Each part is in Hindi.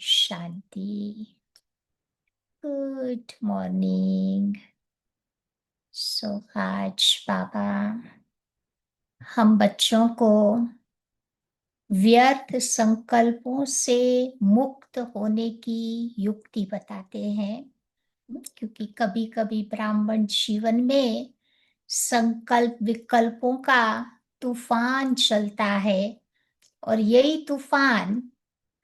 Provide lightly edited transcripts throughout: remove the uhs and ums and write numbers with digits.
शांति। Good morning. आज बाबा हम बच्चों को व्यर्थ संकल्पों से मुक्त होने की युक्ति बताते हैं, क्योंकि कभी कभी ब्राह्मण जीवन में संकल्प विकल्पों का तूफान चलता है, और यही तूफान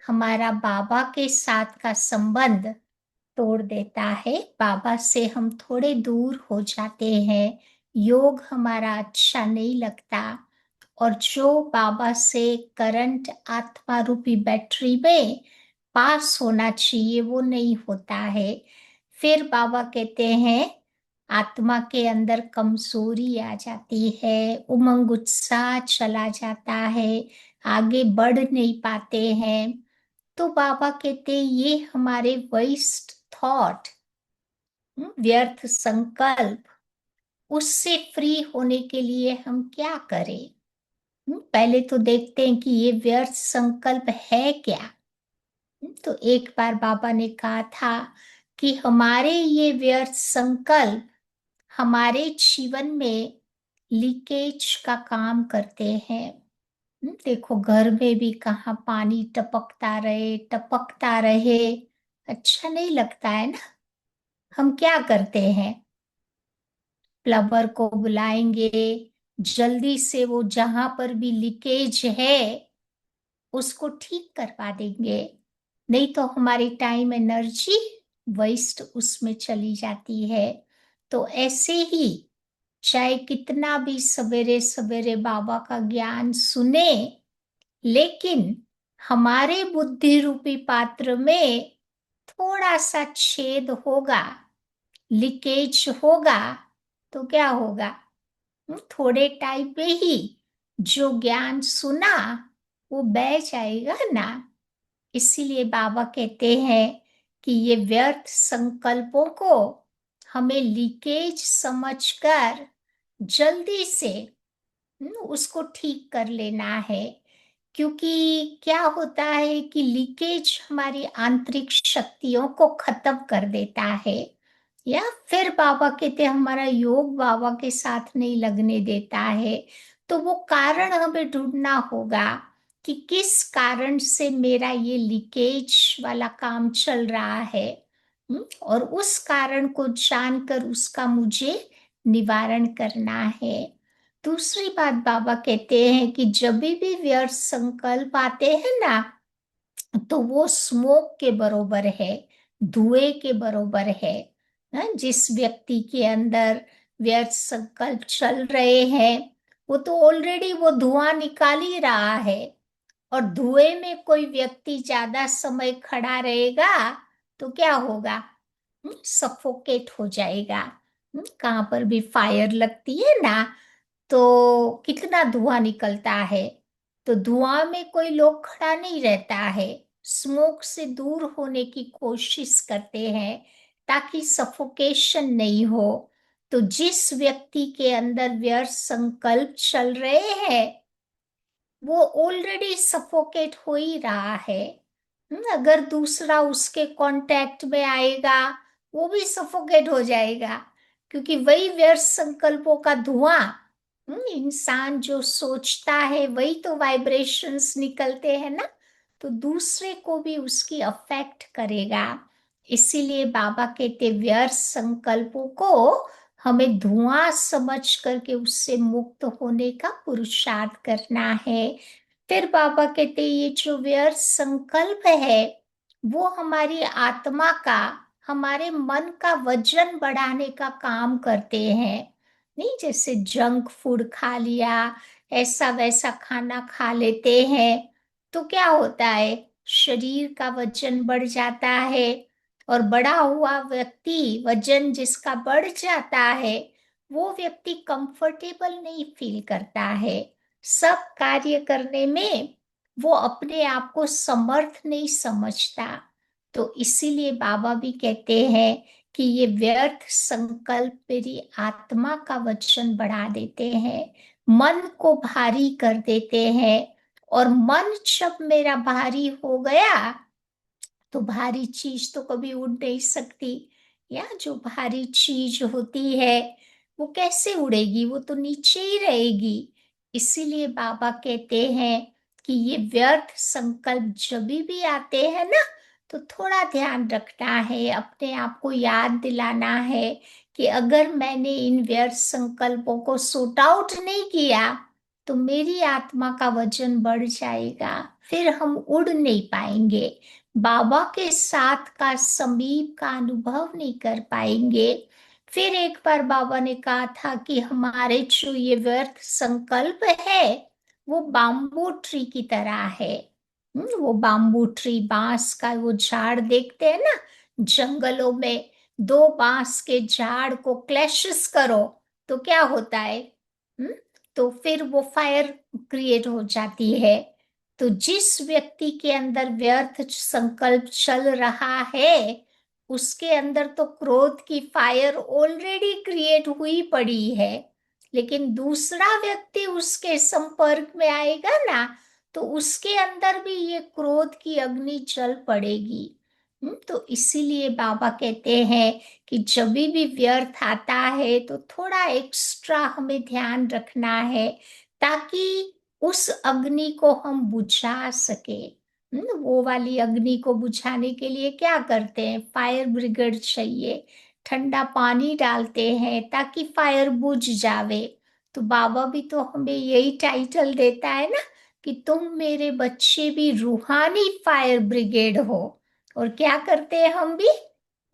हमारा बाबा के साथ का संबंध तोड़ देता है। बाबा से हम थोड़े दूर हो जाते हैं, योग हमारा अच्छा नहीं लगता, और जो बाबा से करंट आत्मा रूपी बैटरी में पास होना चाहिए वो नहीं होता है। फिर बाबा कहते हैं आत्मा के अंदर कमजोरी आ जाती है, उमंग उत्साह चला जाता है, आगे बढ़ नहीं पाते हैं। तो बाबा कहते ये हमारे वेस्ट थॉट, व्यर्थ संकल्प, उससे फ्री होने के लिए हम क्या करें। पहले तो देखते हैं कि ये व्यर्थ संकल्प है क्या। तो एक बार बाबा ने कहा था कि हमारे ये व्यर्थ संकल्प हमारे जीवन में लीकेज का काम करते हैं। देखो घर में भी कहाँ पानी टपकता रहे, अच्छा नहीं लगता है ना। हम क्या करते हैं, प्लम्बर को बुलाएंगे, जल्दी से वो जहां पर भी लीकेज है उसको ठीक करवा देंगे, नहीं तो हमारी टाइम एनर्जी वेस्ट उसमें चली जाती है। तो ऐसे ही चाहे कितना भी सवेरे सवेरे बाबा का ज्ञान सुने, लेकिन हमारे बुद्धि रूपी पात्र में थोड़ा सा छेद होगा, लीकेज होगा, तो क्या होगा, थोड़े टाइम में ही जो ज्ञान सुना वो बह जाएगा ना। इसीलिए बाबा कहते हैं कि ये व्यर्थ संकल्पों को हमें लीकेज समझकर जल्दी से उसको ठीक कर लेना है। क्योंकि क्या होता है कि लीकेज हमारी आंतरिक शक्तियों को खत्म कर देता है, या फिर बाबा कहते हैं हमारा योग बाबा के साथ नहीं लगने देता है। तो वो कारण हमें ढूंढना होगा कि किस कारण से मेरा ये लीकेज वाला काम चल रहा है, और उस कारण को जानकर उसका मुझे निवारण करना है। दूसरी बात बाबा कहते हैं कि जब भी व्यर्थ संकल्प आते हैं ना, तो वो स्मोक के बरोबर है, धुएं के बरोबर है। जिस व्यक्ति के अंदर व्यर्थ संकल्प चल रहे हैं वो तो ऑलरेडी वो धुआं निकाल ही रहा है, और धुएं में कोई व्यक्ति ज्यादा समय खड़ा रहेगा तो क्या होगा, सफोकेट हो जाएगा। कहाँ पर भी फायर लगती है ना तो कितना धुआं निकलता है, तो धुआं में कोई लोग खड़ा नहीं रहता है, स्मोक से दूर होने की कोशिश करते हैं ताकि सफोकेशन नहीं हो। तो जिस व्यक्ति के अंदर व्यर्थ संकल्प चल रहे हैं वो ऑलरेडी सफोकेट हो ही रहा है। अगर दूसरा उसके कांटेक्ट में आएगा वो भी सफोकेट हो जाएगा, क्योंकि वही व्यर्थ संकल्पों का धुआं, इंसान जो सोचता है वही तो वाइब्रेशंस निकलते हैं ना, तो दूसरे को भी उसकी अफेक्ट करेगा। इसीलिए बाबा कहते व्यर्थ संकल्पों को हमें धुआं समझ करके उससे मुक्त होने का पुरुषार्थ करना है। फिर बाबा कहते ये जो व्यर्थ संकल्प है वो हमारी आत्मा का, हमारे मन का वजन बढ़ाने का काम करते हैं। नहीं, जैसे जंक फूड खा लिया, ऐसा वैसा खाना खा लेते हैं तो क्या होता है, शरीर का वजन बढ़ जाता है, और बढ़ा हुआ व्यक्ति, वजन जिसका बढ़ जाता है वो व्यक्ति कंफर्टेबल नहीं फील करता है, सब कार्य करने में वो अपने आप को समर्थ नहीं समझता। तो इसीलिए बाबा भी कहते हैं कि ये व्यर्थ संकल्प मेरी आत्मा का वजन बढ़ा देते हैं, मन को भारी कर देते हैं, और मन जब मेरा भारी हो गया तो भारी चीज तो कभी उड़ नहीं सकती, या जो भारी चीज होती है वो कैसे उड़ेगी, वो तो नीचे ही रहेगी। इसीलिए बाबा कहते हैं कि ये व्यर्थ संकल्प जब भी आते हैं ना, तो थोड़ा ध्यान रखना है, अपने आप को याद दिलाना है कि अगर मैंने इन व्यर्थ संकल्पों को सॉर्ट आउट नहीं किया तो मेरी आत्मा का वजन बढ़ जाएगा, फिर हम उड़ नहीं पाएंगे, बाबा के साथ का समीप का अनुभव नहीं कर पाएंगे। फिर एक बार बाबा ने कहा था कि हमारे जो ये व्यर्थ संकल्प है वो बाम्बू ट्री की तरह है। वो बाम्बू ट्री, बांस का वो झाड़ देखते हैं ना जंगलों में, दो बांस के झाड़ को क्लैशेस करो तो क्या होता है? हम्म, तो फिर वो फायर क्रिएट हो जाती है। तो जिस व्यक्ति के अंदर व्यर्थ संकल्प चल रहा है उसके अंदर तो क्रोध की फायर ऑलरेडी क्रिएट हुई पड़ी है, लेकिन दूसरा व्यक्ति उसके संपर्क में आएगा ना तो उसके अंदर भी ये क्रोध की अग्नि जल पड़ेगी। तो इसीलिए बाबा कहते हैं कि जब भी व्यर्थ आता है तो थोड़ा एक्स्ट्रा हमें ध्यान रखना है ताकि उस अग्नि को हम बुझा सके। वो वाली अग्नि को बुझाने के लिए क्या करते हैं, फायर ब्रिगेड चाहिए, ठंडा पानी डालते हैं ताकि फायर बुझ जावे। तो बाबा भी तो हमें यही टाइटल देता है ना कि तुम मेरे बच्चे भी रूहानी फायर ब्रिगेड हो। और क्या करते हैं हम भी?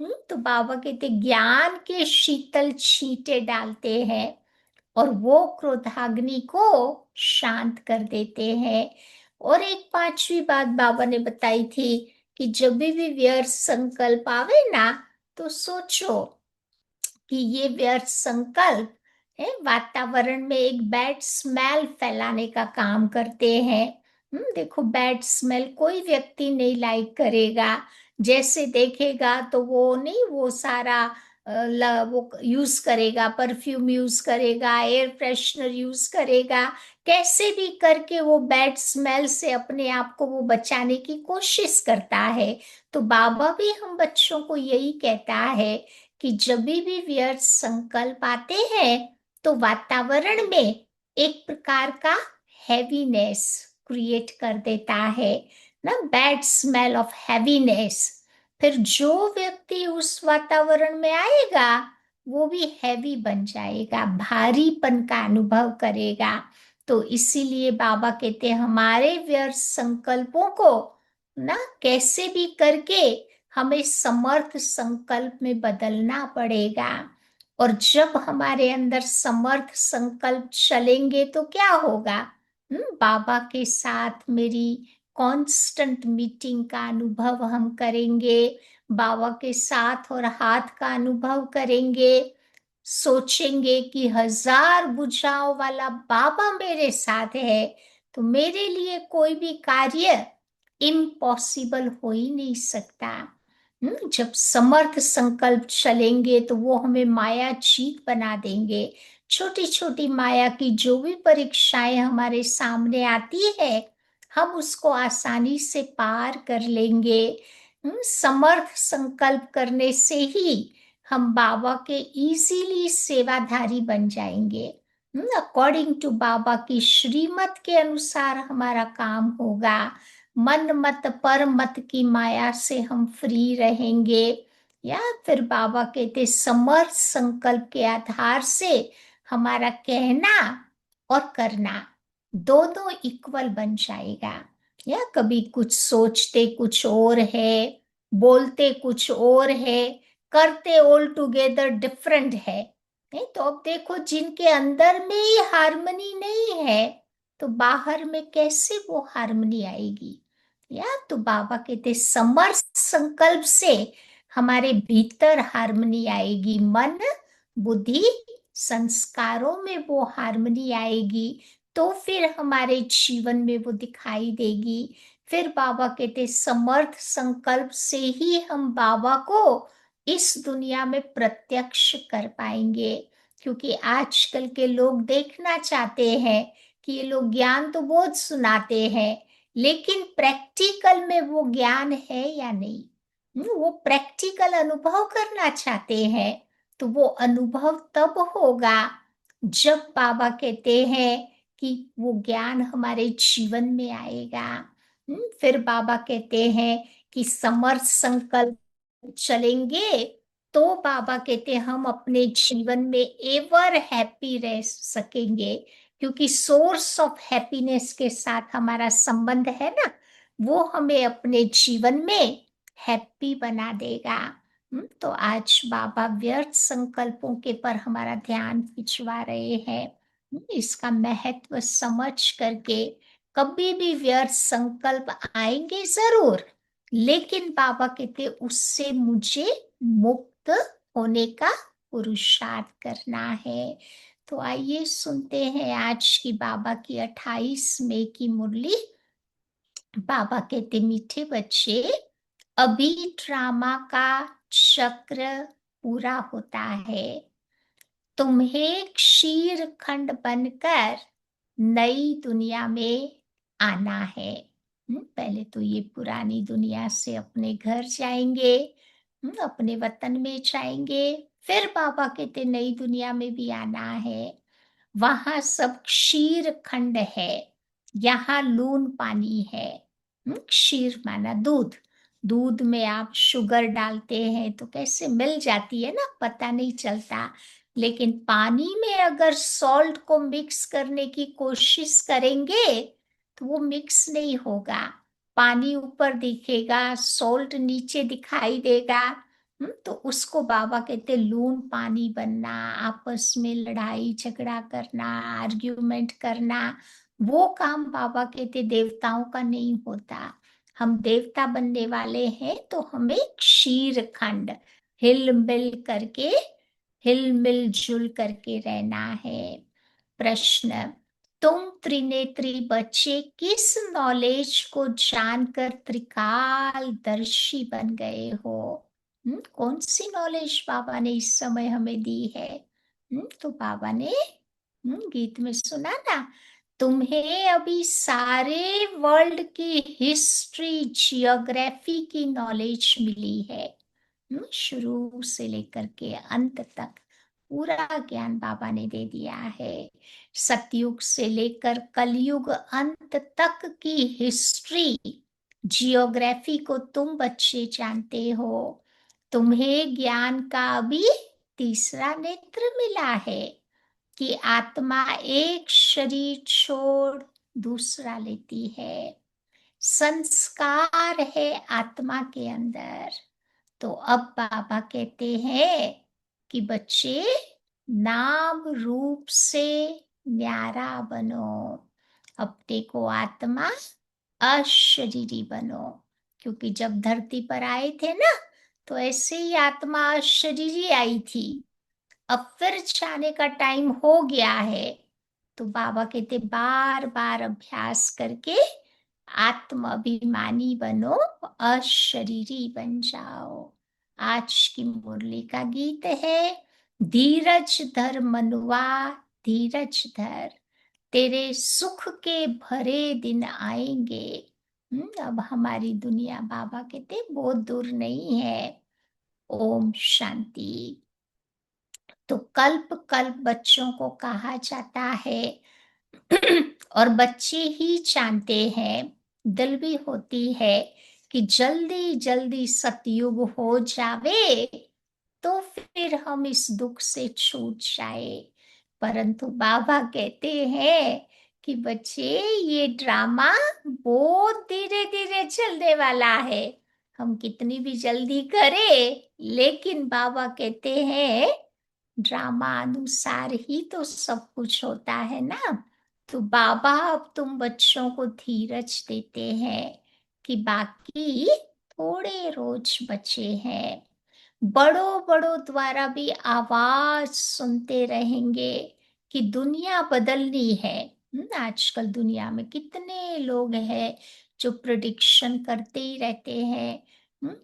तो बाबा कहते ज्ञान के शीतल छींटे डालते हैं और वो क्रोधाग्नि को शांत कर देते हैं। और एक पांचवी बात बाबा ने बताई थी कि जब भी व्यर्थ संकल्प आवे ना तो सोचो कि ये व्यर्थ संकल्प है वातावरण में एक बैड स्मेल फैलाने का काम करते हैं। देखो बैड स्मेल कोई व्यक्ति नहीं लाइक करेगा, जैसे देखेगा तो वो नहीं, वो सारा वो यूज करेगा, परफ्यूम यूज करेगा, एयर फ्रेशनर यूज करेगा, कैसे भी करके वो बैड स्मेल से अपने आप को वो बचाने की कोशिश करता है। तो बाबा भी हम बच्चों को यही कहता है कि जब भी व्यर्थ संकल्प आते हैं तो वातावरण में एक प्रकार का हैवीनेस क्रिएट कर देता है ना, बैड स्मेल ऑफ हैवीनेस। फिर जो व्यक्ति उस वातावरण में आएगा वो भी हैवी बन जाएगा, भारीपन का अनुभव करेगा। तो इसीलिए बाबा कहते हैं हमारे व्यर्थ संकल्पों को ना कैसे भी करके हमें समर्थ संकल्प में बदलना पड़ेगा। और जब हमारे अंदर समर्थ संकल्प चलेंगे तो क्या होगा? बाबा के साथ मेरी कांस्टेंट मीटिंग का अनुभव हम करेंगे, बाबा के साथ और हाथ का अनुभव करेंगे, सोचेंगे कि हजार भुजाओं वाला बाबा मेरे साथ है तो मेरे लिए कोई भी कार्य इम्पॉसिबल हो ही नहीं सकता। जब समर्थ संकल्प चलेंगे तो वो हमें माया जीत बना देंगे। छोटी छोटी माया की जो भी परीक्षाएं हमारे सामने आती है हम उसको आसानी से पार कर लेंगे। समर्थ संकल्प करने से ही हम बाबा के इजीली सेवाधारी बन जाएंगे। अकॉर्डिंग टू बाबा की श्रीमत के अनुसार हमारा काम होगा, मन मत पर मत की माया से हम फ्री रहेंगे। या फिर बाबा कहते समर्थ संकल्प के आधार से हमारा कहना और करना दोनों इक्वल बन जाएगा। या कभी कुछ सोचते कुछ और है, बोलते कुछ और है, करते ऑल टुगेदर डिफरेंट है। नहीं तो अब देखो जिनके अंदर में ही हार्मनी नहीं है तो बाहर में कैसे वो हार्मनी आएगी? या तो बाबा कहते समर्थ संकल्प से हमारे भीतर हार्मनी आएगी, मन बुद्धि संस्कारों में वो हार्मनी आएगी तो फिर हमारे जीवन में वो दिखाई देगी। फिर बाबा कहते समर्थ संकल्प से ही हम बाबा को इस दुनिया में प्रत्यक्ष कर पाएंगे। क्योंकि आजकल के लोग देखना चाहते हैं कि ये लोग ज्ञान तो बहुत सुनाते हैं लेकिन प्रैक्टिकल में वो ज्ञान है या नहीं। वो प्रैक्टिकल अनुभव करना चाहते हैं, तो वो अनुभव तब होगा जब बाबा कहते हैं कि वो ज्ञान हमारे जीवन में आएगा। फिर बाबा कहते हैं कि समर्थ संकल्प चलेंगे, तो बाबा कहते हैं हम अपने जीवन में एवर हैप्पी रह सकेंगे, क्योंकि सोर्स ऑफ हैप्पीनेस के साथ हमारा संबंध है ना, वो हमें अपने जीवन में हैप्पी बना देगा। तो आज बाबा व्यर्थ संकल्पों के पर हमारा ध्यान खिंचवा रहे हैं। इसका महत्व समझ करके कभी भी व्यर्थ संकल्प आएंगे जरूर, लेकिन बाबा कहते उससे मुझे मुक्त होने का पुरुषार्थ करना है। तो आइए सुनते हैं आज की बाबा की 28 मई की मुरली। बाबा कहते मीठे बच्चे, अभी ड्रामा का चक्र पूरा होता है, तुम्हें क्षीर खंड बनकर नई दुनिया में आना है। पहले तो ये पुरानी दुनिया से अपने घर जाएंगे, अपने वतन में जाएंगे, फिर बाबा कहते नई दुनिया में भी आना है। वहां सब क्षीर खंड है, यहाँ लून पानी है। क्षीर माना दूध, दूध में आप शुगर डालते हैं तो कैसे मिल जाती है ना, पता नहीं चलता। लेकिन पानी में अगर सॉल्ट को मिक्स करने की कोशिश करेंगे तो वो मिक्स नहीं होगा, पानी ऊपर दिखेगा, सॉल्ट नीचे दिखाई देगा। तो उसको बाबा कहते लून पानी बनना, आपस में लड़ाई झगड़ा करना, आर्ग्यूमेंट करना, वो काम बाबा कहते देवताओं का नहीं होता। हम देवता बनने वाले हैं तो हमें क्षीर खंड हिल मिल करके, हिल मिल जुल करके रहना है। प्रश्न, तुम त्रिनेत्री बच्चे किस नॉलेज को जानकर त्रिकालदर्शी बन गए हो? कौन सी नॉलेज बाबा ने इस समय हमें दी है? तो बाबा ने गीत में सुना ना, तुम्हें अभी सारे वर्ल्ड की हिस्ट्री जियोग्राफी की नॉलेज मिली है। शुरू से लेकर के अंत तक पूरा ज्ञान बाबा ने दे दिया है। सतयुग से लेकर कलयुग अंत तक की हिस्ट्री जियोग्राफी को तुम बच्चे जानते हो। तुम्हें ज्ञान का अभी तीसरा नेत्र मिला है कि आत्मा एक शरीर छोड़ दूसरा लेती है, संस्कार है आत्मा के अंदर। तो अब बाबा कहते हैं कि बच्चे नाम रूप से न्यारा बनो, अपने को आत्मा अशरीरी बनो। क्योंकि जब धरती पर आए थे ना, तो ऐसे ही आत्मा अशरीरी आई थी, अब फिर जाने का टाइम हो गया है। तो बाबा कहते बार बार अभ्यास करके आत्माभिमानी बनो, अशरीरी बन जाओ। आज की मुरली का गीत है, धीरज धर मनुआ, धीरज धर, तेरे सुख के भरे दिन आएंगे। अब हमारी दुनिया बाबा कहते बहुत दूर नहीं है। ओम शांति। तो कल्प कल्प बच्चों को कहा जाता है और बच्चे ही जानते हैं, दिल भी होती है कि जल्दी जल्दी सतयुग हो जावे तो फिर हम इस दुख से छूट जाए। परंतु बाबा कहते हैं कि बच्चे ये ड्रामा बहुत धीरे धीरे चलने वाला है, हम कितनी भी जल्दी करें, लेकिन बाबा कहते हैं ड्रामा अनुसार ही तो सब कुछ होता है ना। तो बाबा अब तुम बच्चों को धीरज देते हैं कि बाकी थोड़े रोज बचे हैं, बड़ों बड़ों द्वारा भी आवाज सुनते रहेंगे कि दुनिया बदलनी है। आजकल दुनिया में कितने लोग हैं जो प्रिडिक्शन करते ही रहते हैं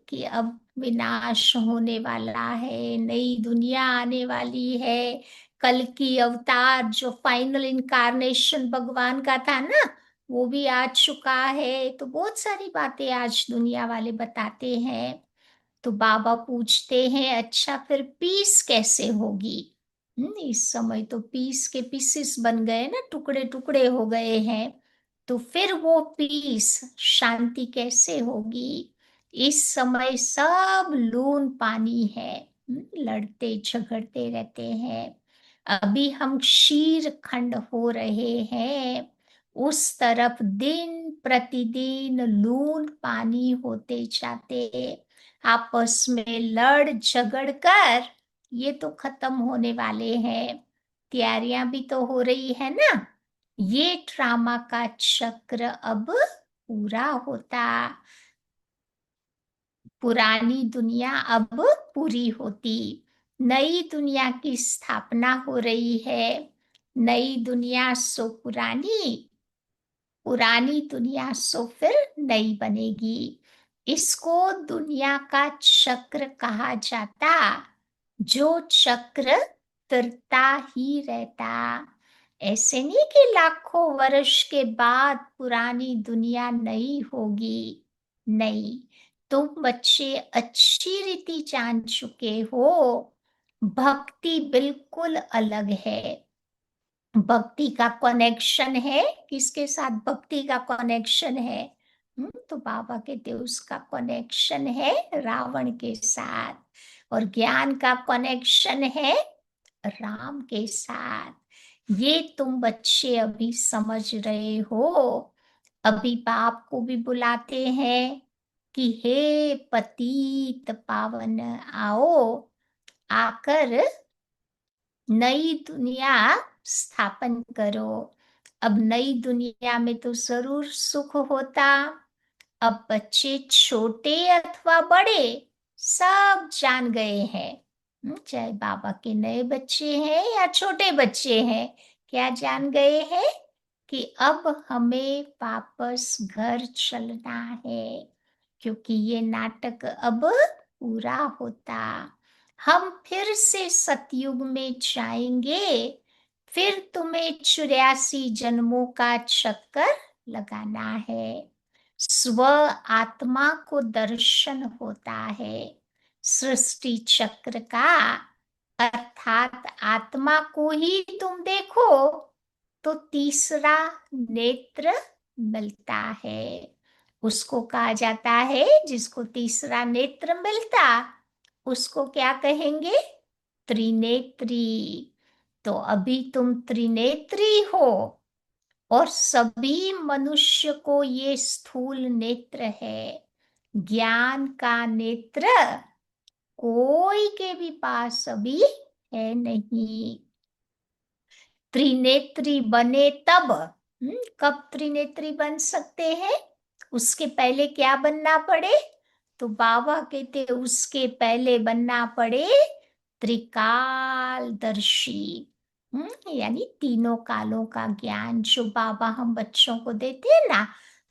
कि अब विनाश होने वाला है, नई दुनिया आने वाली है, कल की अवतार जो फाइनल इनकारनेशन भगवान का था ना, वो भी आ चुका है। तो बहुत सारी बातें आज दुनिया वाले बताते हैं। तो बाबा पूछते हैं, अच्छा फिर पीस कैसे होगी? इस समय तो पीस के पीसेस बन गए ना, टुकड़े टुकड़े हो गए हैं। तो फिर वो पीस शांति कैसे होगी? इस समय सब लून पानी है, लड़ते झगड़ते रहते हैं। अभी हम क्षीर खंड हो रहे हैं, उस तरफ दिन प्रतिदिन लून पानी होते जाते, आपस में लड़ झगड़ कर ये तो खत्म होने वाले हैं। तैयारियां भी तो हो रही है ना, ये ड्रामा का चक्र अब पूरा होता, पुरानी दुनिया अब पूरी होती, नई दुनिया की स्थापना हो रही है। नई दुनिया सो पुरानी, पुरानी दुनिया सो फिर नई बनेगी। इसको दुनिया का चक्र कहा जाता, जो चक्र तिरता ही रहता। ऐसे नहीं कि लाखों वर्ष के बाद पुरानी दुनिया नई होगी, नहीं। तुम बच्चे अच्छी रीति जान चुके हो, भक्ति बिल्कुल अलग है। भक्ति का कनेक्शन है, किसके साथ भक्ति का कनेक्शन है? तो बाबा कहते उसका कनेक्शन है रावण के साथ, और ज्ञान का कनेक्शन है राम के साथ। ये तुम बच्चे अभी समझ रहे हो। अभी बाप को भी बुलाते हैं कि हे पतित पावन आओ, आकर नई दुनिया स्थापन करो। अब नई दुनिया में तो जरूर सुख होता। अब बच्चे छोटे अथवा बड़े सब जान गए हैं, चाहे बाबा के नए बच्चे हैं या छोटे बच्चे हैं, क्या जान गए हैं? कि अब हमें वापस घर चलना है, क्योंकि ये नाटक अब पूरा होता। हम फिर से सतयुग में जाएंगे, फिर तुम्हें 84 जन्मों का चक्कर लगाना है। स्व आत्मा को दर्शन होता है सृष्टि चक्र का, अर्थात आत्मा को ही तुम देखो तो तीसरा नेत्र मिलता है। उसको कहा जाता है, जिसको तीसरा नेत्र मिलता उसको क्या कहेंगे? त्रिनेत्री। तो अभी तुम त्रिनेत्री हो, और सभी मनुष्य को ये स्थूल नेत्र है। ज्ञान का नेत्र कोई के भी पास अभी है नहीं। त्रिनेत्री बने तब, कब त्रिनेत्री बन सकते हैं? उसके पहले क्या बनना पड़े? तो बाबा कहते उसके पहले बनना पड़े त्रिकालदर्शी। यानी तीनों कालों का ज्ञान जो बाबा हम बच्चों को देते हैं ना,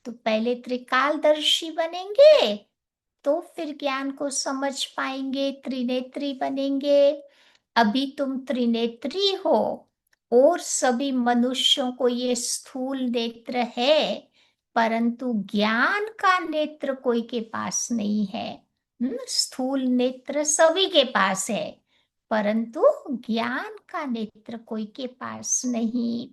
तो पहले त्रिकालदर्शी बनेंगे, तो फिर ज्ञान को समझ पाएंगे, त्रिनेत्री बनेंगे। अभी तुम त्रिनेत्री हो, और सभी मनुष्यों को ये स्थूल नेत्र है, परंतु ज्ञान का नेत्र कोई के पास नहीं है। स्थूल नेत्र सभी के पास है, परंतु ज्ञान का नेत्र कोई के पास नहीं।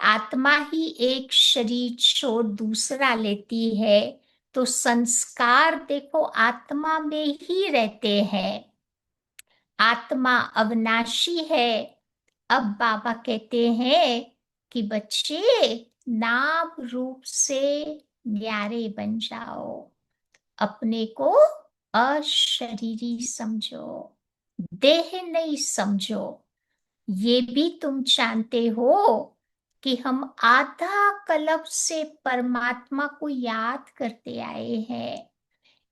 आत्मा ही एक शरीर छोड़ दूसरा लेती है, तो संस्कार देखो आत्मा में ही रहते हैं। आत्मा अविनाशी है। अब बाबा कहते हैं कि बच्चे नाम रूप से न्यारे बन जाओ, अपने को अशरीरी समझो, देह नहीं समझो। ये भी तुम जानते हो कि हम आधा कल्प से परमात्मा को याद करते आए हैं।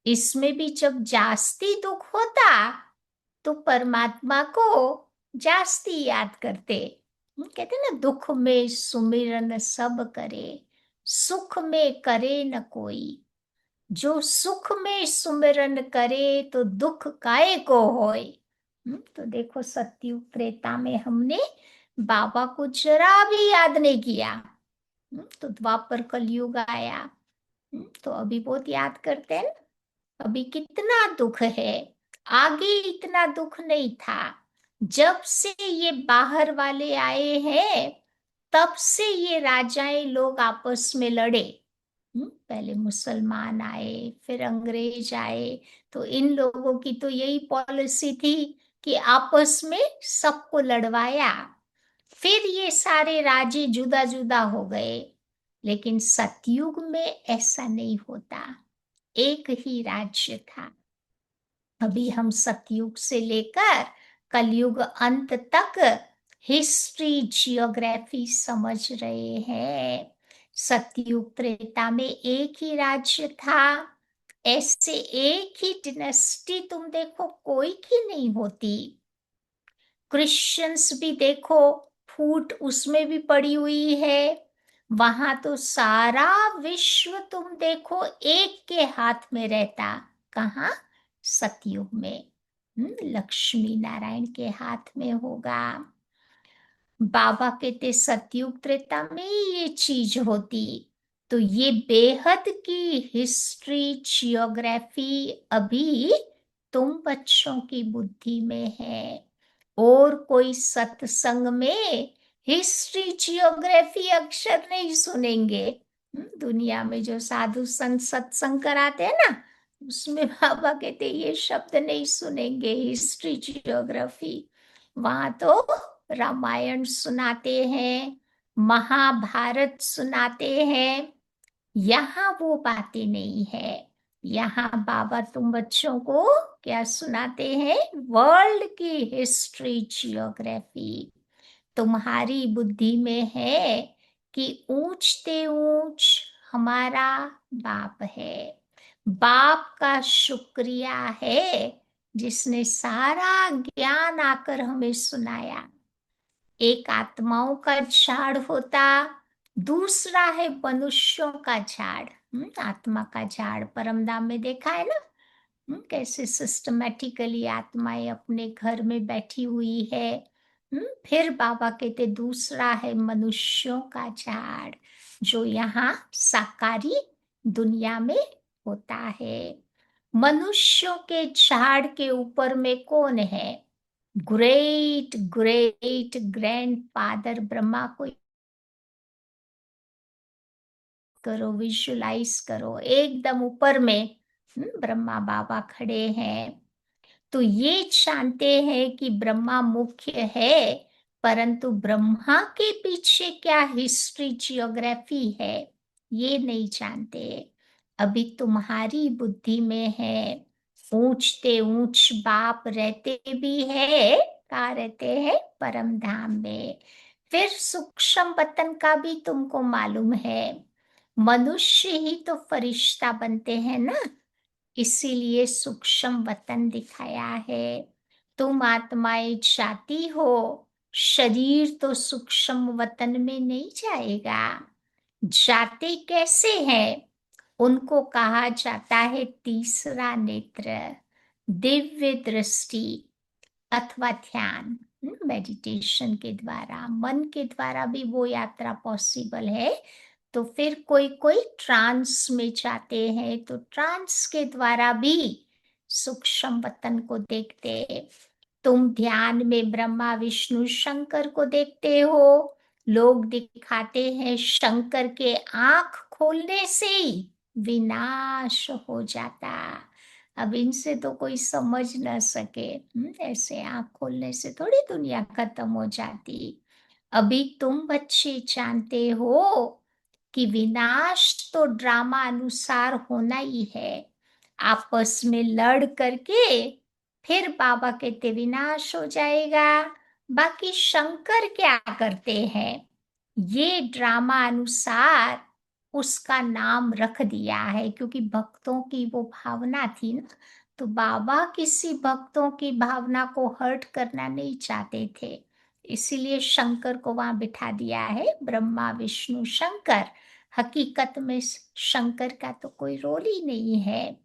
इसमें भी जब जास्ती दुख होता तो परमात्मा को जास्ती याद करते। कहते ना, दुख में सुमिरन सब करे, सुख में करे न कोई। जो सुख में सुमिरन करे तो दुख काहे को होए। तो देखो सतयुग त्रेता में हमने बाबा को जरा भी याद नहीं किया। तो द्वापर कलयुग आया, तो अभी बहुत याद करते हैं ना। अभी कितना दुख है, आगे इतना दुख नहीं था। जब से ये बाहर वाले आए हैं, तब से ये राजाएं लोग आपस में लड़े। पहले मुसलमान आए, फिर अंग्रेज आए, तो इन लोगों की तो यही पॉलिसी थी कि आपस में सबको लड़वाया। फिर ये सारे राज्य जुदा जुदा हो गए। लेकिन सतयुग में ऐसा नहीं होता, एक ही राज्य था। अभी हम सतयुग से लेकर कलयुग अंत तक हिस्ट्री जियोग्राफी समझ रहे हैं। सतयुग त्रेता में एक ही राज्य था। ऐसे एक ही डिनेस्टी तुम देखो कोई की नहीं होती। क्रिश्चियंस भी देखो, फूट उसमें भी पड़ी हुई है। वहां तो सारा विश्व तुम देखो एक के हाथ में रहता। कहाँ? सतयुग में लक्ष्मी नारायण के हाथ में होगा। बाबा कहते सतयुग त्रेता में ही ये चीज होती। तो ये बेहद की हिस्ट्री जियोग्राफी अभी तुम बच्चों की बुद्धि में है। और कोई सत्संग में हिस्ट्री जियोग्राफी अक्षर नहीं सुनेंगे। दुनिया में जो साधु संत सत्संग कराते हैं ना, उसमें बाबा कहते ये शब्द नहीं सुनेंगे, हिस्ट्री जियोग्राफी। वहां तो रामायण सुनाते हैं, महाभारत सुनाते हैं। यहाँ वो बातें नहीं है। यहाँ बाबा तुम बच्चों को क्या सुनाते हैं? वर्ल्ड की हिस्ट्री जियोग्राफी। तुम्हारी बुद्धि में है कि ऊंचते ऊंच हमारा बाप है। बाप का शुक्रिया है जिसने सारा ज्ञान आकर हमें सुनाया। एक आत्माओं का झाड़ होता, दूसरा है मनुष्यों का झाड़। आत्मा का झाड़ परम धाम में देखा है ना। कैसे सिस्टमेटिकली आत्माएं अपने घर में बैठी हुई है। फिर बाबा कहते दूसरा है मनुष्यों का झाड़, जो यहाँ साकारी दुनिया में होता है। मनुष्यों के झाड़ के ऊपर में कौन है? Great great grand father Brahma को करो, विजुलाइज करो, एकदम ऊपर में ब्रह्मा बाबा खड़े हैं। तो ये जानते हैं कि ब्रह्मा मुख्य है, परंतु ब्रह्मा के पीछे क्या हिस्ट्री जियोग्राफी है ये नहीं जानते। अभी तुम्हारी बुद्धि में है। ऊंचते ऊंच बाप रहते भी है, कहाँ रहते हैं? परम धाम में। फिर सूक्ष्म वतन का भी तुमको मालूम है। मनुष्य ही तो फरिश्ता बनते हैं ना, इसीलिए सूक्ष्म वतन दिखाया है। तुम आत्माएं जाती हो, शरीर तो सूक्ष्म वतन में नहीं जाएगा। जाते कैसे हैं? उनको कहा जाता है तीसरा नेत्र, दिव्य दृष्टि अथवा ध्यान। मेडिटेशन के द्वारा, मन के द्वारा भी वो यात्रा पॉसिबल है। तो फिर कोई कोई ट्रांस में जाते हैं, तो ट्रांस के द्वारा भी सूक्ष्म वतन को देखते। तुम ध्यान में ब्रह्मा विष्णु शंकर को देखते हो। लोग दिखाते हैं शंकर के आंख खोलने से ही विनाश हो जाता। अब इनसे तो कोई समझ न सके। ऐसे आंख खोलने से थोड़ी दुनिया खत्म हो जाती। अभी तुम बच्चे जानते हो कि विनाश तो ड्रामा अनुसार होना ही है। आपस में लड़ करके फिर बाबा कहते विनाश हो जाएगा। बाकी शंकर क्या करते हैं? ये ड्रामा अनुसार उसका नाम रख दिया है, क्योंकि भक्तों की वो भावना थी ना। तो बाबा किसी भक्तों की भावना को हर्ट करना नहीं चाहते थे, इसीलिए शंकर को वहां बिठा दिया है। ब्रह्मा विष्णु शंकर, हकीकत में शंकर का तो कोई रोल ही नहीं है।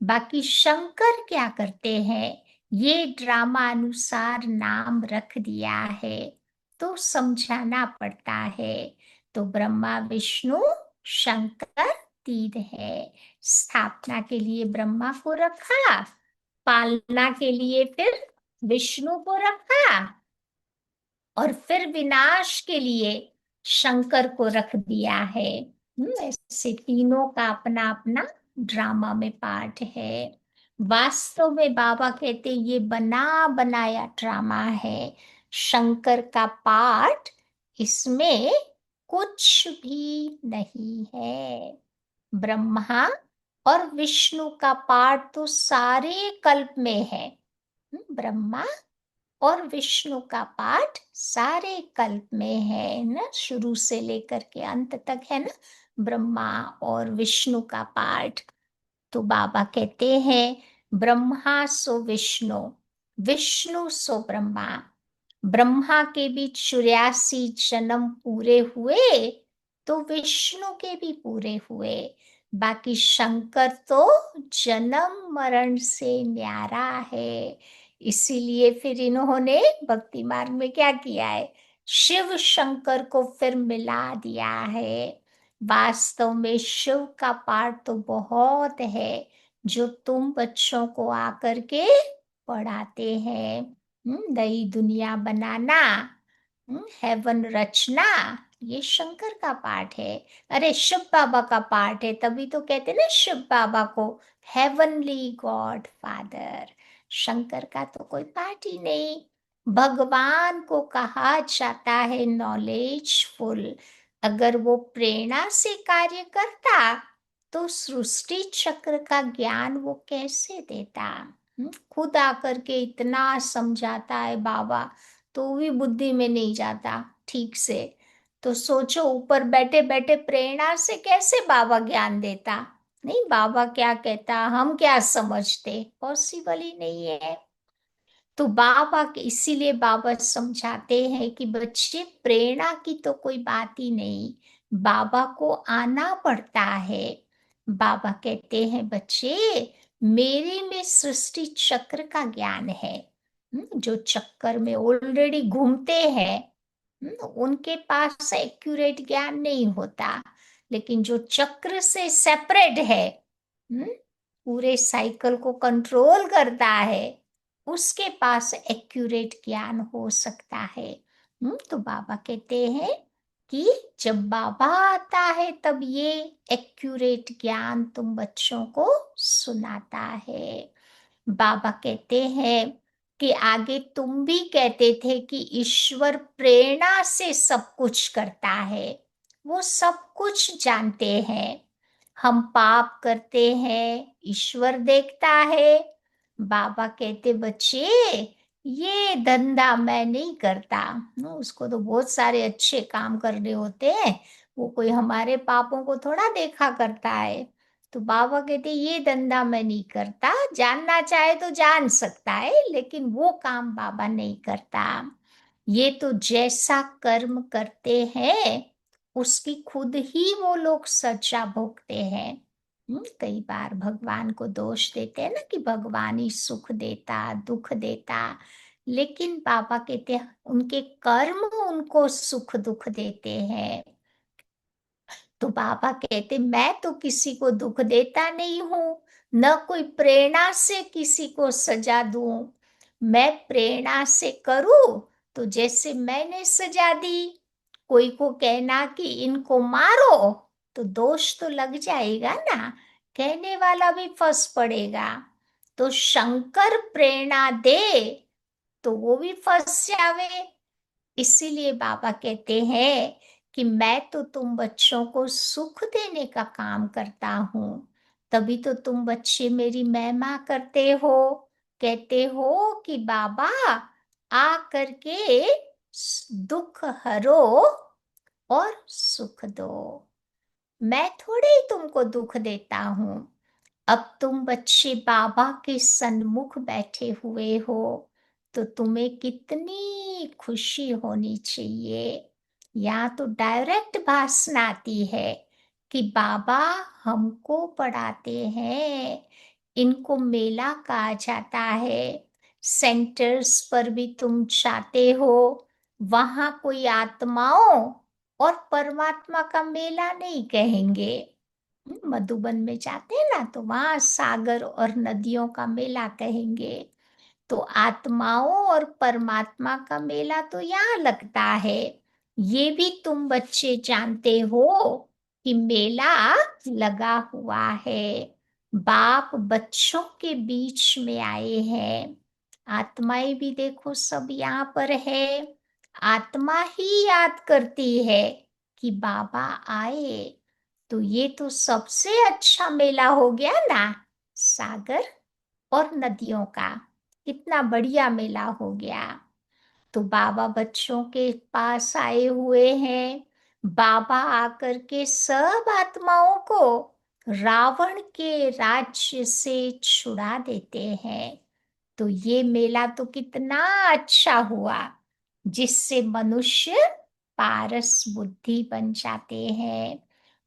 बाकी शंकर क्या करते हैं? ये ड्रामा अनुसार नाम रख दिया है, तो समझाना पड़ता है। तो ब्रह्मा विष्णु शंकर तीन है। स्थापना के लिए ब्रह्मा को रखा, पालना के लिए फिर विष्णु को रखा, और फिर विनाश के लिए शंकर को रख दिया है। ऐसे तीनों का अपना अपना ड्रामा में पार्ट है। वास्तव में बाबा कहते ये बना बनाया ड्रामा है। शंकर का पार्ट इसमें कुछ भी नहीं है। ब्रह्मा और विष्णु का पार्ट तो सारे कल्प में है। ब्रह्मा और विष्णु का पाठ सारे कल्प में है ना, शुरू से लेकर के अंत तक है ना, ब्रह्मा और विष्णु का पाठ। तो बाबा कहते हैं ब्रह्मा सो विष्णु, विष्णु सो ब्रह्मा। ब्रह्मा के भी 84 जन्म पूरे हुए तो विष्णु के भी पूरे हुए। बाकी शंकर तो जन्म मरण से न्यारा है। इसीलिए फिर इन्होंने भक्ति मार्ग में क्या किया है, शिव शंकर को फिर मिला दिया है। वास्तव में शिव का पाठ तो बहुत है जो तुम बच्चों को आकर के पढ़ाते हैं। नई दुनिया बनाना, हेवन रचना, ये शंकर का पाठ है। अरे शिव बाबा का पाठ है, तभी तो कहते ना शिव बाबा को हेवनली गॉड फादर। शंकर का तो कोई पाठ ही नहीं। भगवान को कहा जाता है नॉलेजफुल। अगर वो प्रेरणा से कार्य करता तो सृष्टि चक्र का ज्ञान वो कैसे देता। खुद आकर के इतना समझाता है बाबा तो भी बुद्धि में नहीं जाता ठीक से। तो सोचो ऊपर बैठे बैठे प्रेरणा से कैसे बाबा ज्ञान देता। नहीं, बाबा क्या कहता हम क्या समझते, पॉसिबल ही नहीं है। तो बाबा के इसीलिए बाबा समझाते हैं कि बच्चे प्रेरणा की तो कोई बात ही नहीं, बाबा को आना पड़ता है। बाबा कहते हैं बच्चे मेरे में सृष्टि चक्र का ज्ञान है। जो चक्कर में ऑलरेडी घूमते हैं उनके पास एक्यूरेट ज्ञान नहीं होता। लेकिन जो चक्र से सेपरेट है, हम्म, पूरे साइकिल को कंट्रोल करता है, उसके पास एक्यूरेट ज्ञान हो सकता है। तो बाबा कहते हैं कि जब बाबा आता है तब ये एक्यूरेट ज्ञान तुम बच्चों को सुनाता है। बाबा कहते हैं कि आगे तुम भी कहते थे कि ईश्वर प्रेरणा से सब कुछ करता है, वो सब कुछ जानते हैं। हम पाप करते हैं ईश्वर देखता है। बाबा कहते बच्चे ये धंधा मैं नहीं करता। उसको तो बहुत सारे अच्छे काम करने होते हैं, वो कोई हमारे पापों को थोड़ा देखा करता है। तो बाबा कहते ये धंधा मैं नहीं करता, जानना चाहे तो जान सकता है लेकिन वो काम बाबा नहीं करता। ये तो जैसा कर्म करते हैं उसकी खुद ही वो लोग सजा भोगते हैं। कई बार भगवान को दोष देते हैं ना कि भगवान ही सुख देता दुख देता, लेकिन बाबा कहते हैं उनके कर्म उनको सुख दुख देते हैं। तो बाबा कहते मैं तो किसी को दुख देता नहीं हूं, न कोई प्रेरणा से किसी को सजा दूं। मैं प्रेरणा से करूं तो जैसे मैंने सजा दी, कोई को कहना कि इनको मारो तो दोष तो लग जाएगा ना, कहने वाला भी फंस पड़ेगा। तो शंकर प्रेरणा दे तो वो भी फंस जावे। इसीलिए बाबा कहते हैं कि मैं तो तुम बच्चों को सुख देने का काम करता हूँ, तभी तो तुम बच्चे मेरी महिमा करते हो, कहते हो कि बाबा आ करके दुख हरो और सुख दो। मैं थोड़े ही तुमको दुख देता हूँ। अब तुम बच्चे बाबा के सन्मुख बैठे हुए हो तो तुम्हें कितनी खुशी होनी चाहिए। यहाँ तो डायरेक्ट भाषण आती है कि बाबा हमको पढ़ाते हैं। इनको मेला कहा जाता है। सेंटर्स पर भी तुम जाते हो, वहां कोई आत्माओं और परमात्मा का मेला नहीं कहेंगे। मधुबन में जाते हैं ना तो वहां सागर और नदियों का मेला कहेंगे। तो आत्माओं और परमात्मा का मेला तो यहाँ लगता है। ये भी तुम बच्चे जानते हो कि मेला लगा हुआ है। बाप बच्चों के बीच में आए हैं। आत्माएं भी देखो सब यहाँ पर है। आत्मा ही याद करती है कि बाबा आए। तो ये तो सबसे अच्छा मेला हो गया ना, सागर और नदियों का। कितना बढ़िया मेला हो गया। तो बाबा बच्चों के पास आए हुए हैं। बाबा आकर के सब आत्माओं को रावण के राज्य से छुड़ा देते हैं। तो ये मेला तो कितना अच्छा हुआ, जिससे मनुष्य पारस बुद्धि बन जाते हैं।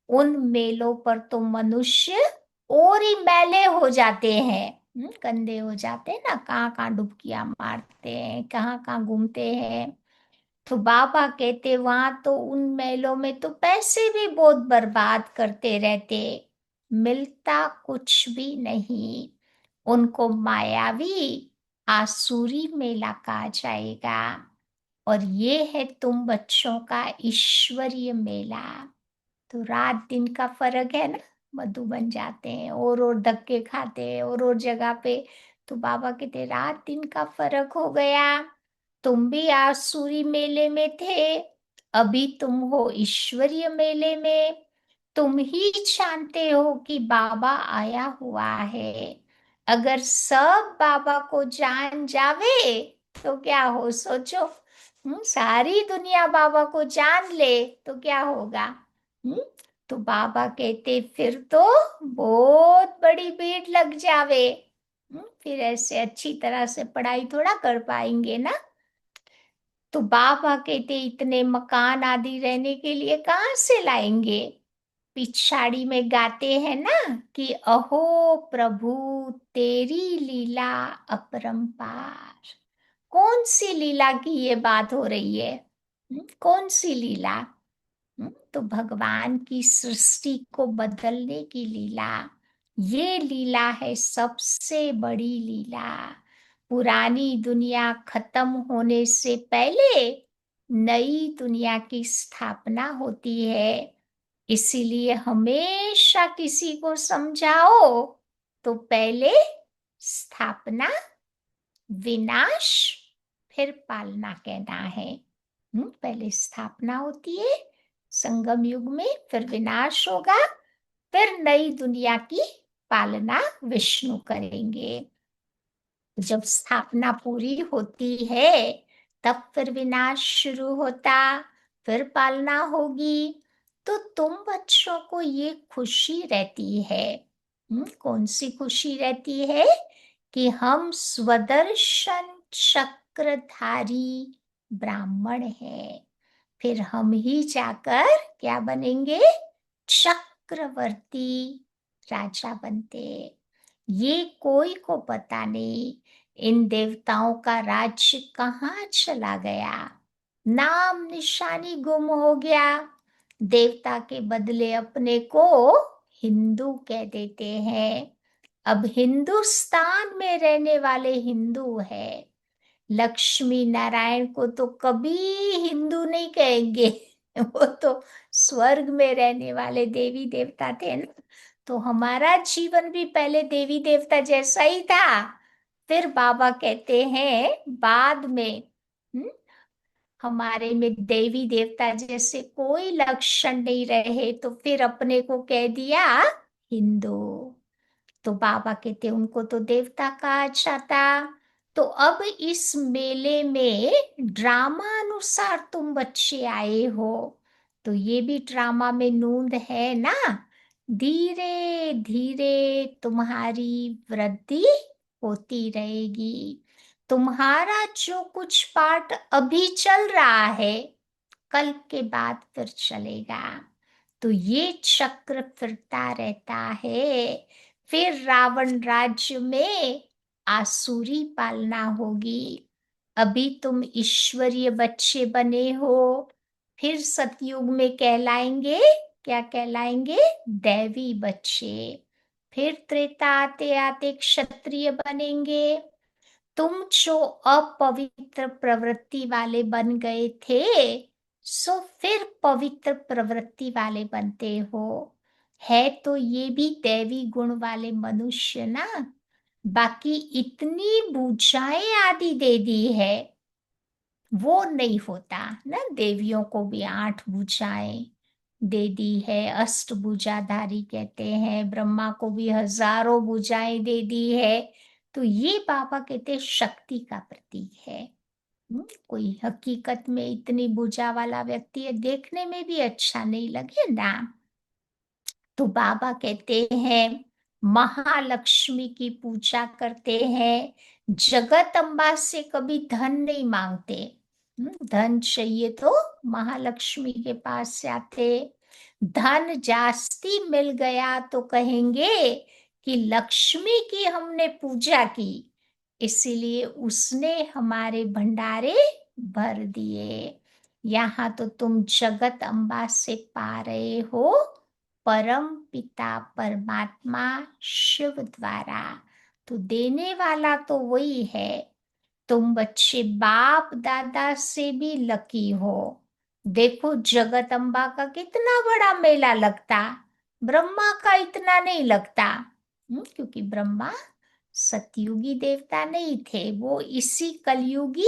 उन मेलों पर तो मनुष्य और ही मैले हो जाते हैं, गंदे हो जाते हैं ना, कहाँ कहाँ डुबकियां मारते हैं, कहाँ कहाँ घूमते हैं। तो बाबा कहते वहां तो उन मेलों में तो पैसे भी बहुत बर्बाद करते रहते, मिलता कुछ भी नहीं। उनको मायावी आसुरी मेला कहा जाएगा। और ये है तुम बच्चों का ईश्वरीय मेला। तो रात दिन का फर्क है ना। मधुबन जाते हैं और धक्के खाते हैं और जगह पे। तो बाबा कहते रात दिन का फर्क हो गया। तुम भी आसुरी मेले में थे, अभी तुम हो ईश्वरीय मेले में। तुम ही जानते हो कि बाबा आया हुआ है। अगर सब बाबा को जान जावे तो क्या हो सोचो। सारी दुनिया बाबा को जान ले तो क्या होगा। हम्म तो बाबा कहते फिर तो बहुत बड़ी भीड़ लग जावे। फिर ऐसे अच्छी तरह से पढ़ाई थोड़ा कर पाएंगे ना। तो बाबा कहते इतने मकान आदि रहने के लिए कहाँ से लाएंगे। पिछाड़ी में गाते हैं ना कि अहो प्रभु तेरी लीला अपरंपार। कौन सी लीला की ये बात हो रही है। कौन सी लीला। तो भगवान की सृष्टि को बदलने की लीला। ये लीला है सबसे बड़ी लीला। पुरानी दुनिया खत्म होने से पहले नई दुनिया की स्थापना होती है। इसीलिए हमेशा किसी को समझाओ तो पहले स्थापना, विनाश, फिर पालना कहना है। पहले स्थापना होती है संगम युग में, फिर विनाश होगा, फिर नई दुनिया की पालना विष्णु करेंगे। जब स्थापना पूरी होती है तब फिर विनाश शुरू होता, फिर पालना होगी। तो तुम बच्चों को ये खुशी रहती है। कौन सी खुशी रहती है कि हम स्वदर्शन चक्रधारी ब्राह्मण हैं। फिर हम ही जाकर क्या बनेंगे, चक्रवर्ती राजा बनते। ये कोई को पता नहीं इन देवताओं का राज्य कहाँ चला गया, नाम निशानी गुम हो गया। देवता के बदले अपने को हिंदू कह देते हैं। अब हिंदुस्तान में रहने वाले हिंदू है। लक्ष्मी नारायण को तो कभी हिंदू नहीं कहेंगे। वो तो स्वर्ग में रहने वाले देवी देवता थे ना। तो हमारा जीवन भी पहले देवी देवता जैसा ही था। फिर बाबा कहते हैं बाद में हमारे में देवी देवता जैसे कोई लक्षण नहीं रहे तो फिर अपने को कह दिया हिंदू। तो बाबा कहते उनको तो देवता कहा जाता। तो अब इस मेले में ड्रामा अनुसार तुम बच्चे आए हो। तो ये भी ड्रामा में नूंद है ना। धीरे धीरे तुम्हारी वृद्धि होती रहेगी। तुम्हारा जो कुछ पाठ अभी चल रहा है कल के बाद फिर चलेगा। तो ये चक्र फिरता रहता है। फिर रावण राज्य में आसुरी पालना होगी। अभी तुम ईश्वरीय बच्चे बने हो, फिर सतयुग में कहलाएंगे क्या कहलाएंगे? दैवी बच्चे। फिर त्रेता आते आते क्षत्रिय बनेंगे। तुम जो अपवित्र प्रवृत्ति वाले बन गए थे, सो फिर पवित्र प्रवृत्ति वाले बनते हो। है तो ये भी दैवी गुण वाले मनुष्य ना। बाकी इतनी भुजाएं आदि दे दी है, वो नहीं होता ना। देवियों को भी 8 भुजाएं दे दी है, अष्टभुजाधारी कहते हैं। ब्रह्मा को भी हजारों भुजाएं दे दी है। तो ये बाबा कहते हैं शक्ति का प्रतीक है। कोई हकीकत में इतनी भुजा वाला व्यक्ति है, देखने में भी अच्छा नहीं लगे ना। तो बाबा कहते हैं महालक्ष्मी की पूजा करते हैं, जगत अम्बा से कभी धन नहीं मांगते। धन चाहिए तो महालक्ष्मी के पास से आते। धन जास्ती मिल गया तो कहेंगे कि लक्ष्मी की हमने पूजा की, इसीलिए उसने हमारे भंडारे भर दिए। यहाँ तो तुम जगत अम्बा से पा रहे हो परम पिता परमात्मा शिव द्वारा। तो देने वाला तो वही है। तुम बच्चे बाप दादा से भी लकी हो। देखो जगत अम्बा का कितना बड़ा मेला लगता, ब्रह्मा का इतना नहीं लगता। क्योंकि ब्रह्मा सतयुगी देवता नहीं थे, वो इसी कलयुगी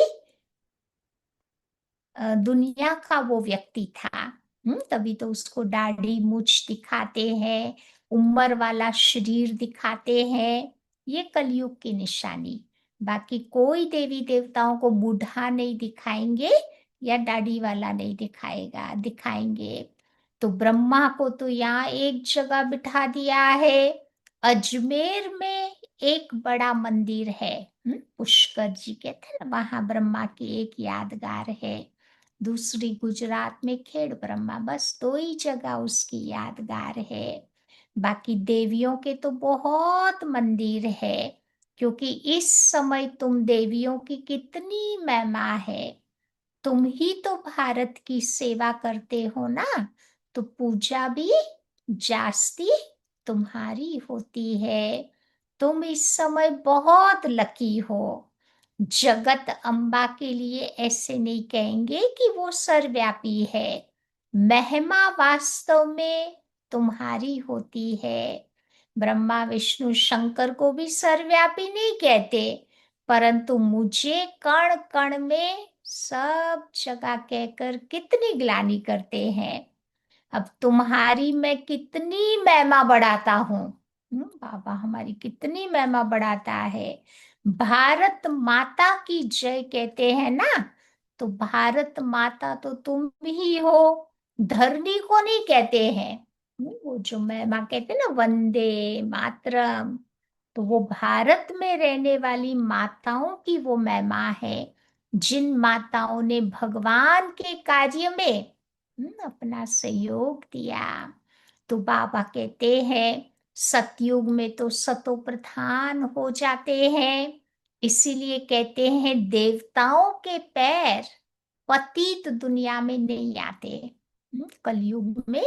दुनिया का वो व्यक्ति था। तभी तो उसको दाढ़ी मूछ दिखाते हैं, उम्र वाला शरीर दिखाते हैं। ये कलयुग की निशानी। बाकी कोई देवी देवताओं को बूढ़ा नहीं दिखाएंगे या दाढ़ी वाला नहीं दिखाएंगे। तो ब्रह्मा को तो यहाँ एक जगह बिठा दिया है। अजमेर में एक बड़ा मंदिर है, पुष्कर जी कहते हैं ना, वहां ब्रह्मा की एक यादगार है। दूसरी गुजरात में खेड़ ब्रह्मा, बस 2 ही जगह उसकी यादगार है। बाकी देवियों के तो बहुत मंदिर है। क्योंकि इस समय तुम देवियों की कितनी महिमा है। तुम ही तो भारत की सेवा करते हो ना, तो पूजा भी जास्ती तुम्हारी होती है। तुम इस समय बहुत लकी हो। जगत अम्बा के लिए ऐसे नहीं कहेंगे कि वो सर्वव्यापी है। महिमा वास्तव में तुम्हारी होती है। ब्रह्मा विष्णु शंकर को भी सर्वव्यापी नहीं कहते, परंतु मुझे कण कण में सब जगह कहकर कितनी ग्लानि करते हैं। अब तुम्हारी मैं कितनी महिमा बढ़ाता हूँ। बाबा हमारी कितनी महिमा बढ़ाता है। भारत माता की जय कहते हैं ना, तो भारत माता तो तुम ही हो। धरनी को नहीं कहते हैं। वो जो महिमा कहते हैं ना, वंदे मातरम, तो वो भारत में रहने वाली माताओं की वो महिमा है, जिन माताओं ने भगवान के कार्य में अपना सहयोग दिया। तो बाबा कहते हैं सतयुग में तो सतो प्रधान हो जाते हैं। इसीलिए कहते हैं देवताओं के पैर पतित दुनिया में नहीं आते। कलयुग में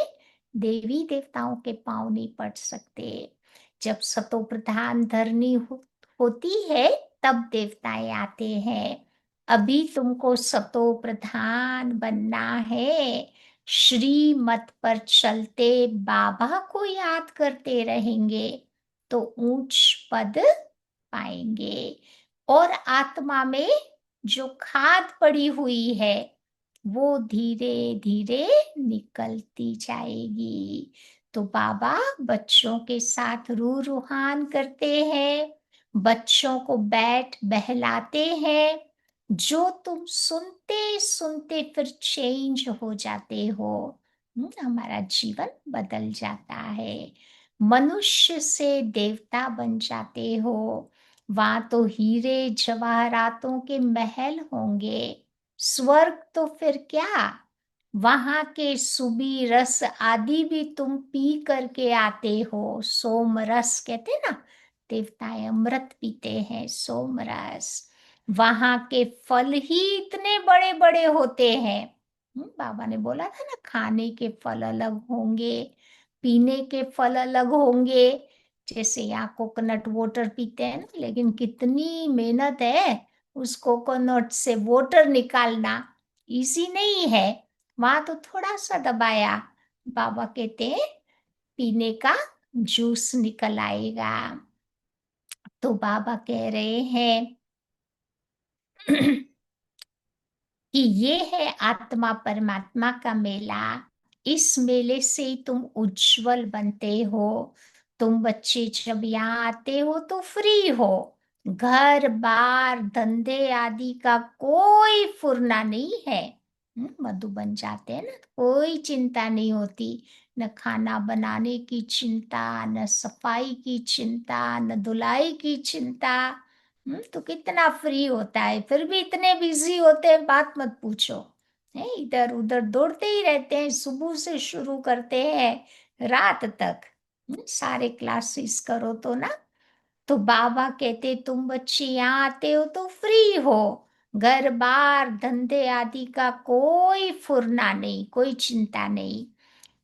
देवी देवताओं के पांव नहीं पड़ सकते। जब सतो प्रधान धरनी होती है, तब देवताएं आते हैं। अभी तुमको सतो प्रधान बनना है। श्रीमत पर चलते बाबा को याद करते रहेंगे तो ऊंच पद पाएंगे। और आत्मा में जो खाद पड़ी हुई है, वो धीरे धीरे निकलती जाएगी। तो बाबा बच्चों के साथ रूहान करते हैं, बच्चों को बैठ बहलाते हैं। जो तुम सुनते सुनते फिर चेंज हो जाते हो। हमारा जीवन बदल जाता है। मनुष्य से देवता बन जाते हो। वहां तो हीरे जवाहरातों के महल होंगे। स्वर्ग तो फिर क्या, वहां के सुबी रस आदि भी तुम पी करके आते हो। सोम रस कहते ना, देवताएं अमृत पीते हैं, सोम रस। वहां के फल ही इतने बड़े बड़े होते हैं। बाबा ने बोला था ना, खाने के फल अलग होंगे, पीने के फल अलग होंगे। जैसे यहाँ कोकोनट वाटर पीते हैं ना, लेकिन कितनी मेहनत है उस कोकोनट से वाटर निकालना, इजी नहीं है। वहां तो थोड़ा सा दबाया, बाबा कहते हैं पीने का जूस निकल आएगा। तो बाबा कह रहे हैं कि ये है आत्मा परमात्मा का मेला। इस मेले से ही तुम उज्जवल बनते हो। तुम बच्चे जब यहाँ आते हो तो फ्री हो, घर बार धंधे आदि का कोई फुरना नहीं है। मधु बन जाते हैं ना, कोई चिंता नहीं होती। न खाना बनाने की चिंता, न सफाई की चिंता, न धुलाई की चिंता। तो कितना फ्री होता है, फिर भी इतने बिजी होते हैं, बात मत पूछो। है, इधर उधर दौड़ते ही रहते हैं, सुबह से शुरू करते हैं रात तक। सारे क्लासेस करो तो ना। तो बाबा कहते तुम बच्चे यहाँ आते हो तो फ्री हो, घर बार धंधे आदि का कोई फुरना नहीं, कोई चिंता नहीं।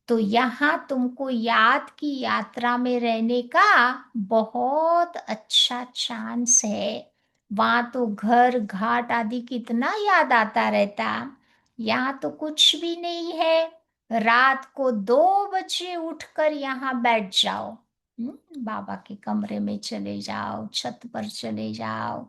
तो यहाँ तुमको याद की यात्रा में रहने का बहुत अच्छा चांस है। वहां तो घर घाट आदि कितना याद आता रहता, यहाँ तो कुछ भी नहीं है। रात को 2 बजे उठकर यहाँ बैठ जाओ। बाबा के कमरे में चले जाओ, छत पर चले जाओ।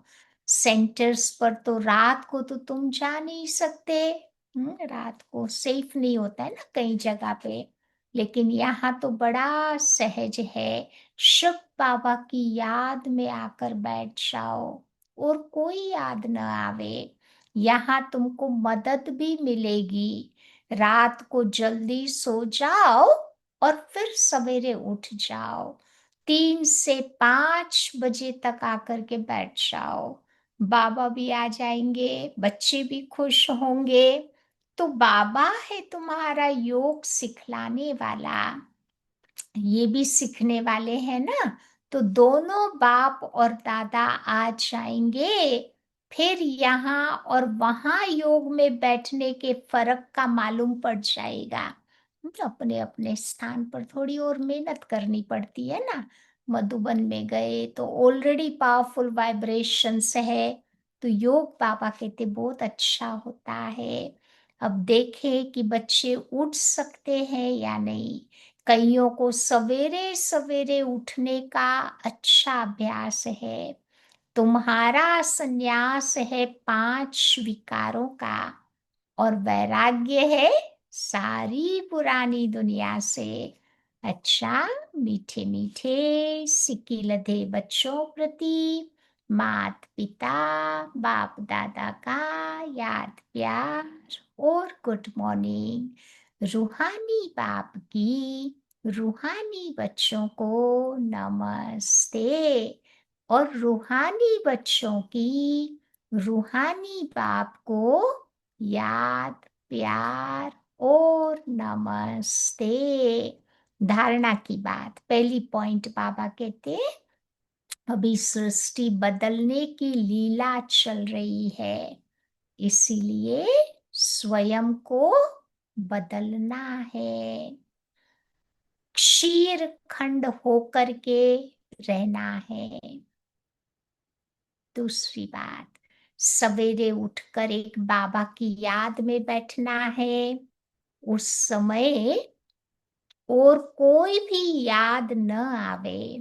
सेंटर्स पर तो रात को तो तुम जा नहीं सकते। रात को सेफ नहीं होता है ना कई जगह पे। लेकिन यहाँ तो बड़ा सहज है। शिव बाबा की याद में आकर बैठ जाओ, और कोई याद न आवे। यहाँ तुमको मदद भी मिलेगी। रात को जल्दी सो जाओ और फिर सवेरे उठ जाओ। 3 से 5 बजे तक आकर के बैठ जाओ। बाबा भी आ जाएंगे, बच्चे भी खुश होंगे। तो बाबा है तुम्हारा योग सिखलाने वाला, ये भी सीखने वाले हैं ना। तो दोनों बाप और दादा आ जाएंगे। फिर यहाँ और वहाँ योग में बैठने के फर्क का मालूम पड़ जाएगा। अपने अपने स्थान पर थोड़ी और मेहनत करनी पड़ती है ना। मधुबन में गए तो ऑलरेडी पावरफुल वाइब्रेशंस है, तो योग बाबा कहते बहुत अच्छा होता है। अब देखें कि बच्चे उठ सकते हैं या नहीं। कईयों को सवेरे सवेरे उठने का अच्छा अभ्यास है। तुम्हारा संन्यास है 5 विकारों का, और वैराग्य है सारी पुरानी दुनिया से। अच्छा, मीठे मीठे सिक्की लधे बच्चों प्रति मात पिता बाप दादा का याद प्यार और गुड मॉर्निंग। रूहानी बाप की रूहानी बच्चों को नमस्ते, और रूहानी बच्चों की रूहानी बाप को याद प्यार और नमस्ते। धारणा की बात, पहली पॉइंट बाबा कहते हैं अभी सृष्टि बदलने की लीला चल रही है, इसीलिए स्वयं को बदलना है। क्षीर खंड होकर के रहना है। दूसरी बात, सवेरे उठकर एक बाबा की याद में बैठना है। उस समय और कोई भी याद न आवे।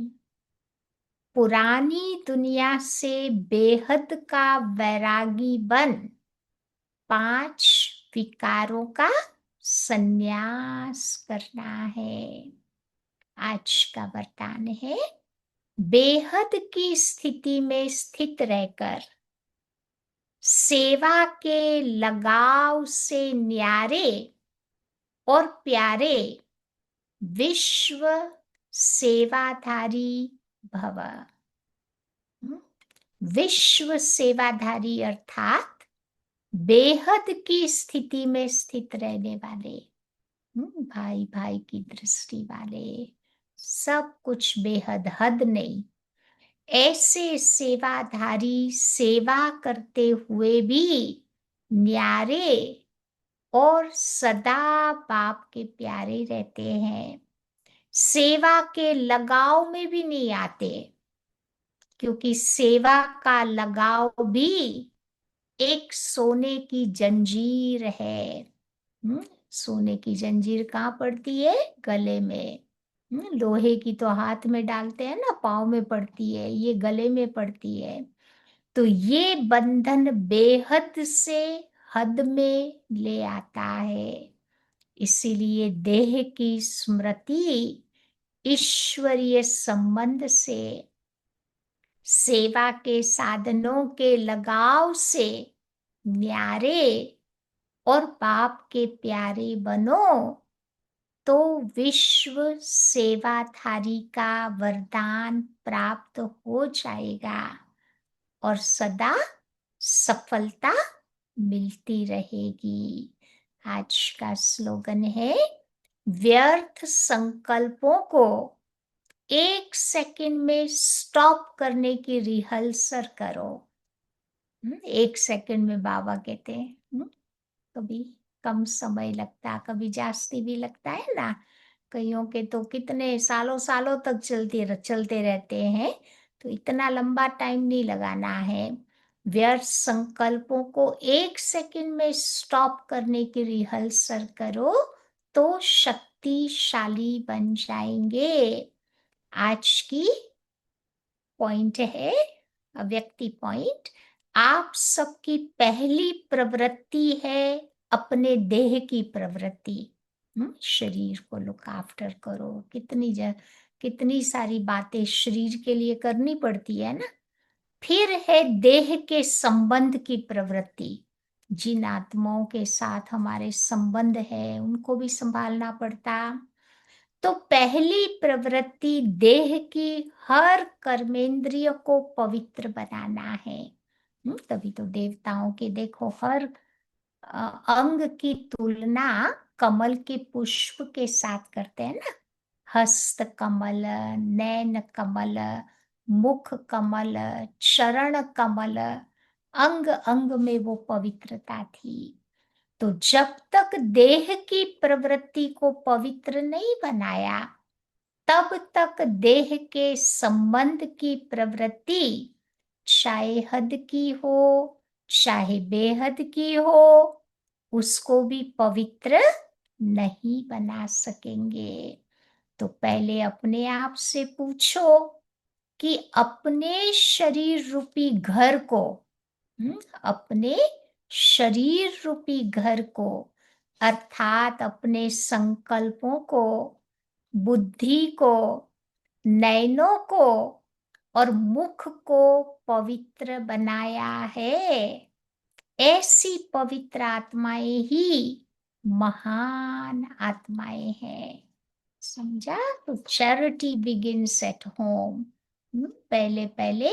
पुरानी दुनिया से बेहद का वैरागी बन 5 विकारों का संन्यास करना है। आज का वरदान है बेहद की स्थिति में स्थित रहकर सेवा के लगाव से न्यारे और प्यारे विश्व सेवाधारी भव। विश्व सेवाधारी अर्थात बेहद की स्थिति में स्थित रहने वाले, भाई भाई की दृष्टि वाले, सब कुछ बेहद, हद नहीं। ऐसे सेवाधारी सेवा करते हुए भी न्यारे और सदा बाप के प्यारे रहते हैं, सेवा के लगाव में भी नहीं आते, क्योंकि सेवा का लगाव भी एक सोने की जंजीर है। सोने की जंजीर कहाँ पड़ती है? गले में। लोहे की तो हाथ में डालते हैं ना, पाँव में पड़ती है, ये गले में पड़ती है। तो ये बंधन बेहद से हद में ले आता है। इसीलिए देह की स्मृति ईश्वरीय संबंध से, सेवा के साधनों के लगाव से न्यारे और बाप के प्यारे बनो, तो विश्व सेवाधारी का वरदान प्राप्त हो जाएगा और सदा सफलता मिलती रहेगी। आज का स्लोगन है, व्यर्थ संकल्पों को 1 सेकंड में स्टॉप करने की रिहर्सल करो। 1 सेकंड में बाबा कहते हैं। कभी कम समय लगता, कभी जास्ती भी लगता है ना। कईयों के तो कितने सालों सालों तक चलते रहते हैं। तो इतना लंबा टाइम नहीं लगाना है। व्यर्थ संकल्पों को 1 सेकंड में स्टॉप करने की रिहर्सल करो, तो शक्तिशाली बन जाएंगे। आज की पॉइंट है, व्यक्ति पॉइंट, आप सबकी पहली प्रवृत्ति है अपने देह की प्रवृत्ति। शरीर को लुक आफ्टर करो। कितनी सारी बातें शरीर के लिए करनी पड़ती है ना। फिर है देह के संबंध की प्रवृत्ति। जिन आत्माओं के साथ हमारे संबंध है उनको भी संभालना पड़ता। तो पहली प्रवृत्ति देह की हर कर्मेंद्रिय को पवित्र बनाना है। तभी तो देवताओं के देखो हर अंग की तुलना कमल के पुष्प के साथ करते हैं ना। हस्त कमल, नैन कमल, मुख कमल, चरण कमल, अंग अंग में वो पवित्रता थी। तो जब तक देह की प्रवृत्ति को पवित्र नहीं बनाया, तब तक देह के संबंध की प्रवृत्ति, चाहे हद की हो चाहे बेहद की हो, उसको भी पवित्र नहीं बना सकेंगे। तो पहले अपने आप से पूछो कि अपने शरीर रूपी घर को, अपने शरीर रूपी घर को, अर्थात अपने संकल्पों को, बुद्धि को, नयनों को और मुख को पवित्र बनाया है। ऐसी पवित्र आत्माएं ही महान आत्माएं हैं। समझा? तो चैरिटी बिगिंस एट होम। पहले पहले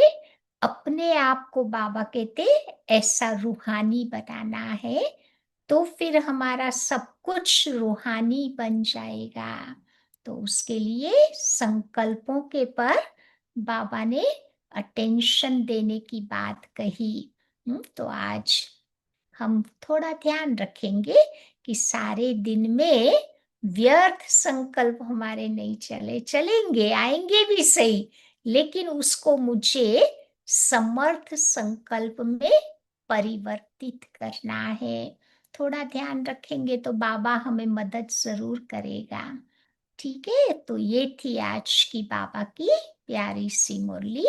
अपने आप को बाबा कहते ऐसा रूहानी बनाना है, तो फिर हमारा सब कुछ रूहानी बन जाएगा। तो उसके लिए संकल्पों के पर बाबा ने अटेंशन देने की बात कही। तो आज हम थोड़ा ध्यान रखेंगे कि सारे दिन में व्यर्थ संकल्प हमारे नहीं चलेंगे, आएंगे भी सही, लेकिन उसको मुझे समर्थ संकल्प में परिवर्तित करना है। थोड़ा ध्यान रखेंगे तो बाबा हमें मदद जरूर करेगा। ठीक है, तो ये थी आज की बाबा की प्यारी सी मुरली।